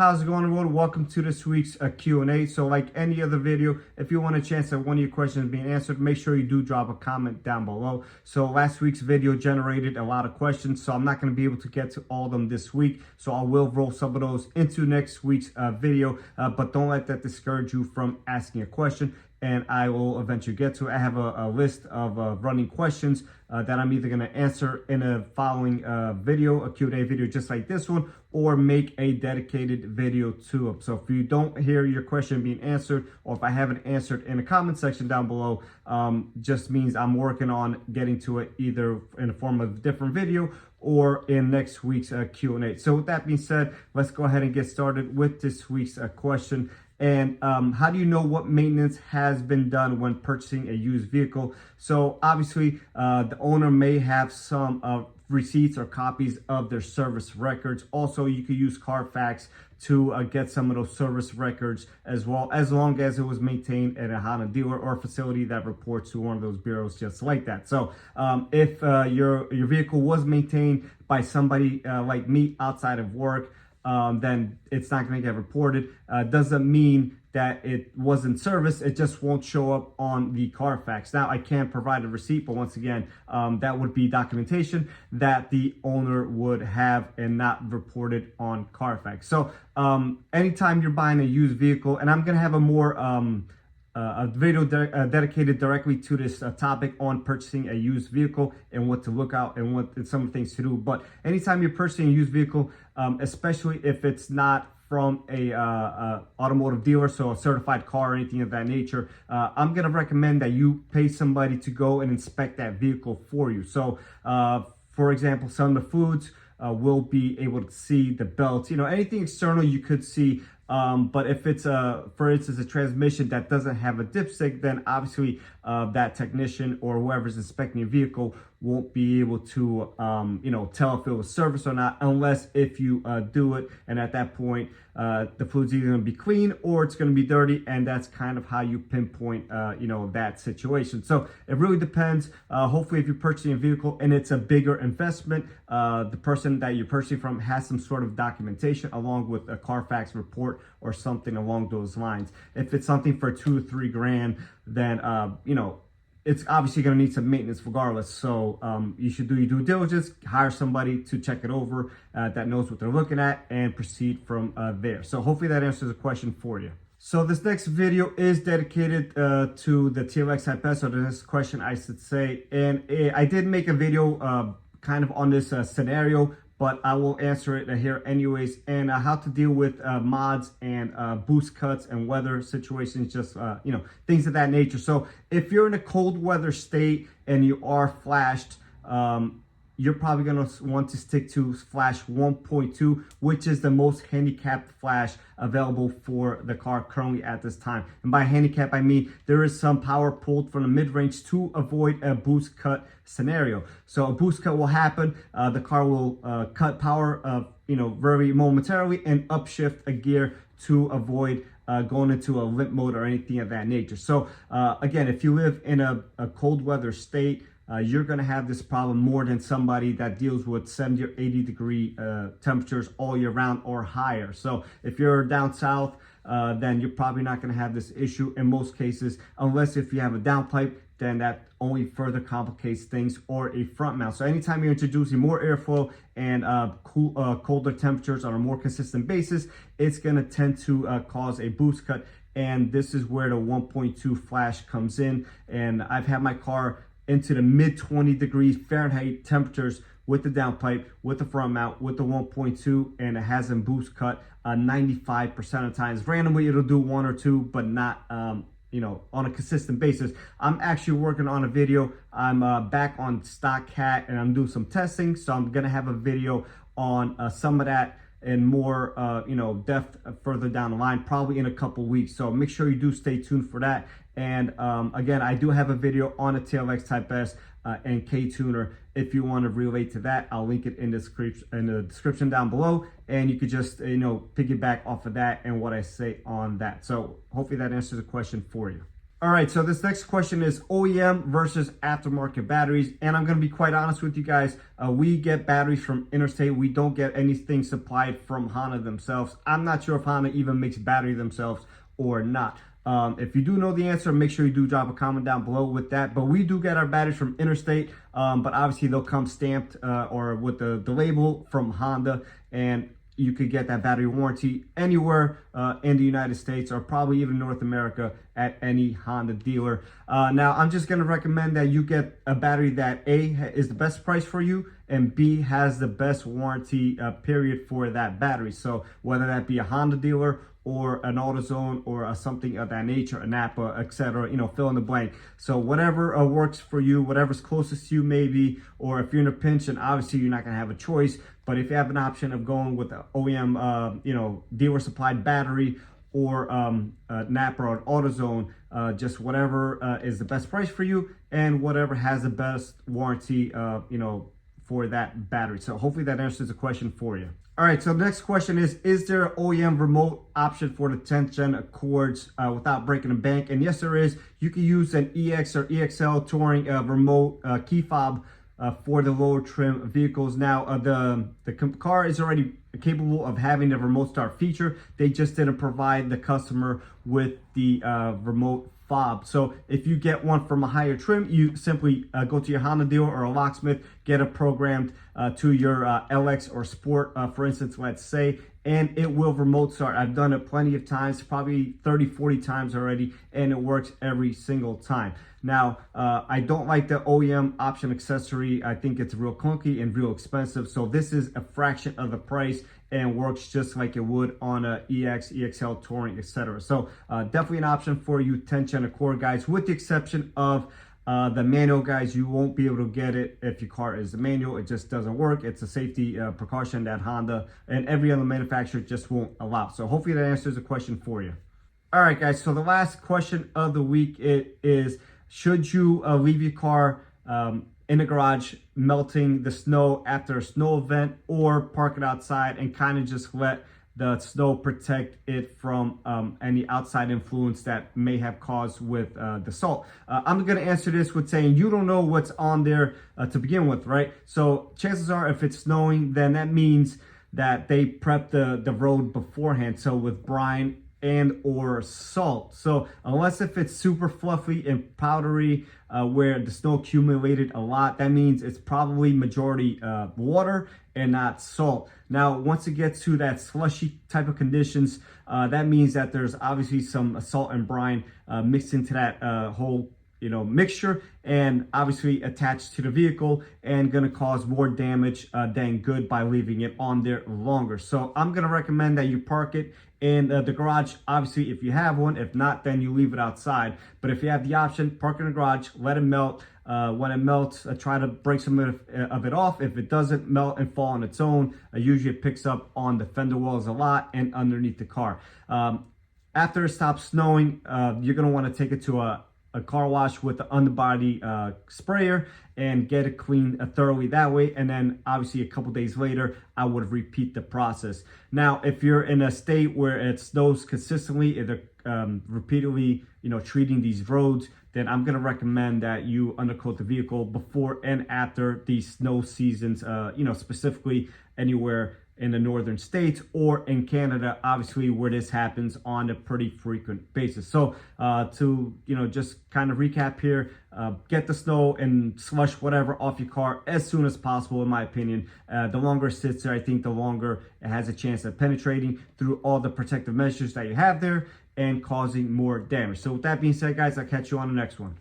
how's it going, everyone? Welcome to this week's Q&A. So like any other video, if you want a chance at one of your questions being answered, make sure you do drop a comment down below. So last week's video generated a lot of questions, so I'm not going to be able to get to all of them this week. So I will roll some of those into next week's video, but don't let that discourage you from asking a question. And I will eventually get to it. I have a list of running questions that I'm either going to answer in a following video, a Q&A video just like this one, or make a dedicated video to them. So if you don't hear your question being answered, or if I haven't answered in the comment section down below, just means I'm working on getting to it either in the form of a different video or in next week's Q&A. So with that being said, let's go ahead and get started with this week's question. And how do you know what maintenance has been done when purchasing a used vehicle? So obviously the owner may have some receipts or copies of their service records. Also, you could use Carfax to get some of those service records as well, as long as it was maintained at a Honda dealer or facility that reports to one of those bureaus just like that. So if your vehicle was maintained by somebody like me outside of work, then it's not going to get reported. Doesn't mean that it wasn't serviced, it just won't show up on the Carfax. Now, I can provide a receipt, but once again, that would be documentation that the owner would have and not reported on Carfax. So anytime you're buying a used vehicle, and I'm going to have a more a video dedicated directly to this topic on purchasing a used vehicle and what to look out and what some things to do. But anytime you're purchasing a used vehicle, especially if it's not from a automotive dealer, so a certified car or anything of that nature, I'm going to recommend that you pay somebody to go and inspect that vehicle for you. So for example, some of the foods will be able to see the belts, you know, anything external you could see. But if it's for instance, a transmission that doesn't have a dipstick, then obviously that technician or whoever's inspecting your vehicle won't be able to, you know, tell if it was serviced or not, unless if you do it. And at that point, the fluid's either going to be clean or it's going to be dirty. And that's kind of how you pinpoint, you know, that situation. So it really depends. Hopefully, if you're purchasing a vehicle and it's a bigger investment, the person that you're purchasing from has some sort of documentation along with a Carfax report or something along those lines. If it's something for $2 or $3 grand, then, you know, it's obviously going to need some maintenance regardless. So you should do your due diligence, hire somebody to check it over that knows what they're looking at, and proceed from there. So hopefully that answers the question for you. So this next video is dedicated to the TLX Type S, or this question I should say. And I did make a video kind of on this scenario, but I will answer it here anyways, and how to deal with mods and boost cuts and weather situations, just, you know, things of that nature. So if you're in a cold weather state and you are flashed, you're probably going to want to stick to flash 1.2, which is the most handicapped flash available for the car currently at this time. And by handicap, I mean there is some power pulled from the mid-range to avoid a boost cut scenario. So a boost cut will happen. The car will cut power, you know, very momentarily, and upshift a gear to avoid going into a limp mode or anything of that nature. So again, if you live in a cold weather state, you're going to have this problem more than somebody that deals with 70 or 80 degree temperatures all year round or higher. So if you're down south, then you're probably not going to have this issue in most cases, unless if you have a downpipe, then that only further complicates things, or a front mount. So anytime you're introducing more airflow and colder temperatures on a more consistent basis, it's going to tend to cause a boost cut. And this is where the 1.2 flash comes in. And I've had my car into the mid 20 degrees Fahrenheit temperatures with the downpipe, with the front mount, with the 1.2, and it hasn't boost cut 95% of the times. Randomly, it'll do one or two, but not, you know, on a consistent basis. I'm actually working on a video. I'm back on Stock Cat, and I'm doing some testing. So I'm going to have a video on some of that and more, you know, depth further down the line, probably in a couple weeks. So make sure you do stay tuned for that. And again, I do have a video on a TLX Type S and K-Tuner. If you want to relate to that, I'll link it in the description down below, and you could just, you know, piggyback off of that and what I say on that. So hopefully that answers the question for you. All right, so this next question is OEM versus aftermarket batteries. And I'm going to be quite honest with you guys. We get batteries from Interstate. We don't get anything supplied from Honda themselves. I'm not sure if Honda even makes battery themselves or not. If you do know the answer, make sure you do drop a comment down below with that. But we do get our batteries from Interstate, but obviously they'll come stamped or with the label from Honda, and you could get that battery warranty anywhere in the United States or probably even North America at any Honda dealer. Now, I'm just going to recommend that you get a battery that A, is the best price for you, and B, has the best warranty period for that battery. So whether that be a Honda dealer or an AutoZone or something of that nature, a Napa, etc., you know, fill in the blank. So whatever works for you, whatever's closest to you maybe, or if you're in a pinch and obviously you're not going to have a choice, but if you have an option of going with an OEM, you know, dealer supplied battery or Napa or AutoZone, just whatever is the best price for you and whatever has the best warranty, you know, for that battery. So hopefully that answers the question for you. All right, so the next question is there an OEM remote option for the 10th gen Accords without breaking the bank? And yes, there is. You can use an EX or EXL Touring remote key fob for the lower trim vehicles. Now, the car is already capable of having the remote start feature. They just didn't provide the customer with the remote fob. So if you get one from a higher trim, you simply go to your Honda dealer or a locksmith, get it programmed to your LX or Sport, for instance, let's say, and it will remote start. I've done it plenty of times, probably 30, 40 times already, and it works every single time. Now, I don't like the OEM option accessory. I think it's real clunky and real expensive. So this is a fraction of the price and works just like it would on a EX, EXL Touring, etc. So definitely an option for you 10th gen Accord guys, with the exception of the manual guys. You won't be able to get it if your car is a manual. It just doesn't work. It's a safety precaution that Honda and every other manufacturer just won't allow. So hopefully that answers the question for you. All right, guys. So the last question of the week is, should you leave your car in the garage melting the snow after a snow event, or park it outside and kind of just let the snow protect it from any outside influence that may have caused with the salt? I'm going to answer this with saying you don't know what's on there to begin with, right? So chances are if it's snowing, then that means that they prepped the road beforehand. So with brine and or salt. So unless if it's super fluffy and powdery where the snow accumulated a lot, that means it's probably majority water and not salt. Now, once it gets to that slushy type of conditions, that means that there's obviously some salt and brine mixed into that whole mixture, and obviously attached to the vehicle, and going to cause more damage than good by leaving it on there longer. So I'm going to recommend that you park it in the garage, obviously, if you have one. If not, then you leave it outside. But if you have the option, park in the garage, let it melt. When it melts, try to break some of it off. If it doesn't melt and fall on its own, usually it picks up on the fender wells a lot and underneath the car. After it stops snowing, you're going to want to take it to a car wash with the underbody sprayer and get it cleaned thoroughly that way. And then obviously a couple days later, I would repeat the process. Now, if you're in a state where it snows consistently, if they're repeatedly, treating these roads, then I'm going to recommend that you undercoat the vehicle before and after these snow seasons, specifically anywhere in the northern states or in Canada, obviously, where this happens on a pretty frequent basis. So to just kind of recap here, get the snow and slush whatever off your car as soon as possible, in my opinion. The longer it sits there, I think the longer it has a chance of penetrating through all the protective measures that you have there and causing more damage. So with that being said, guys, I'll catch you on the next one.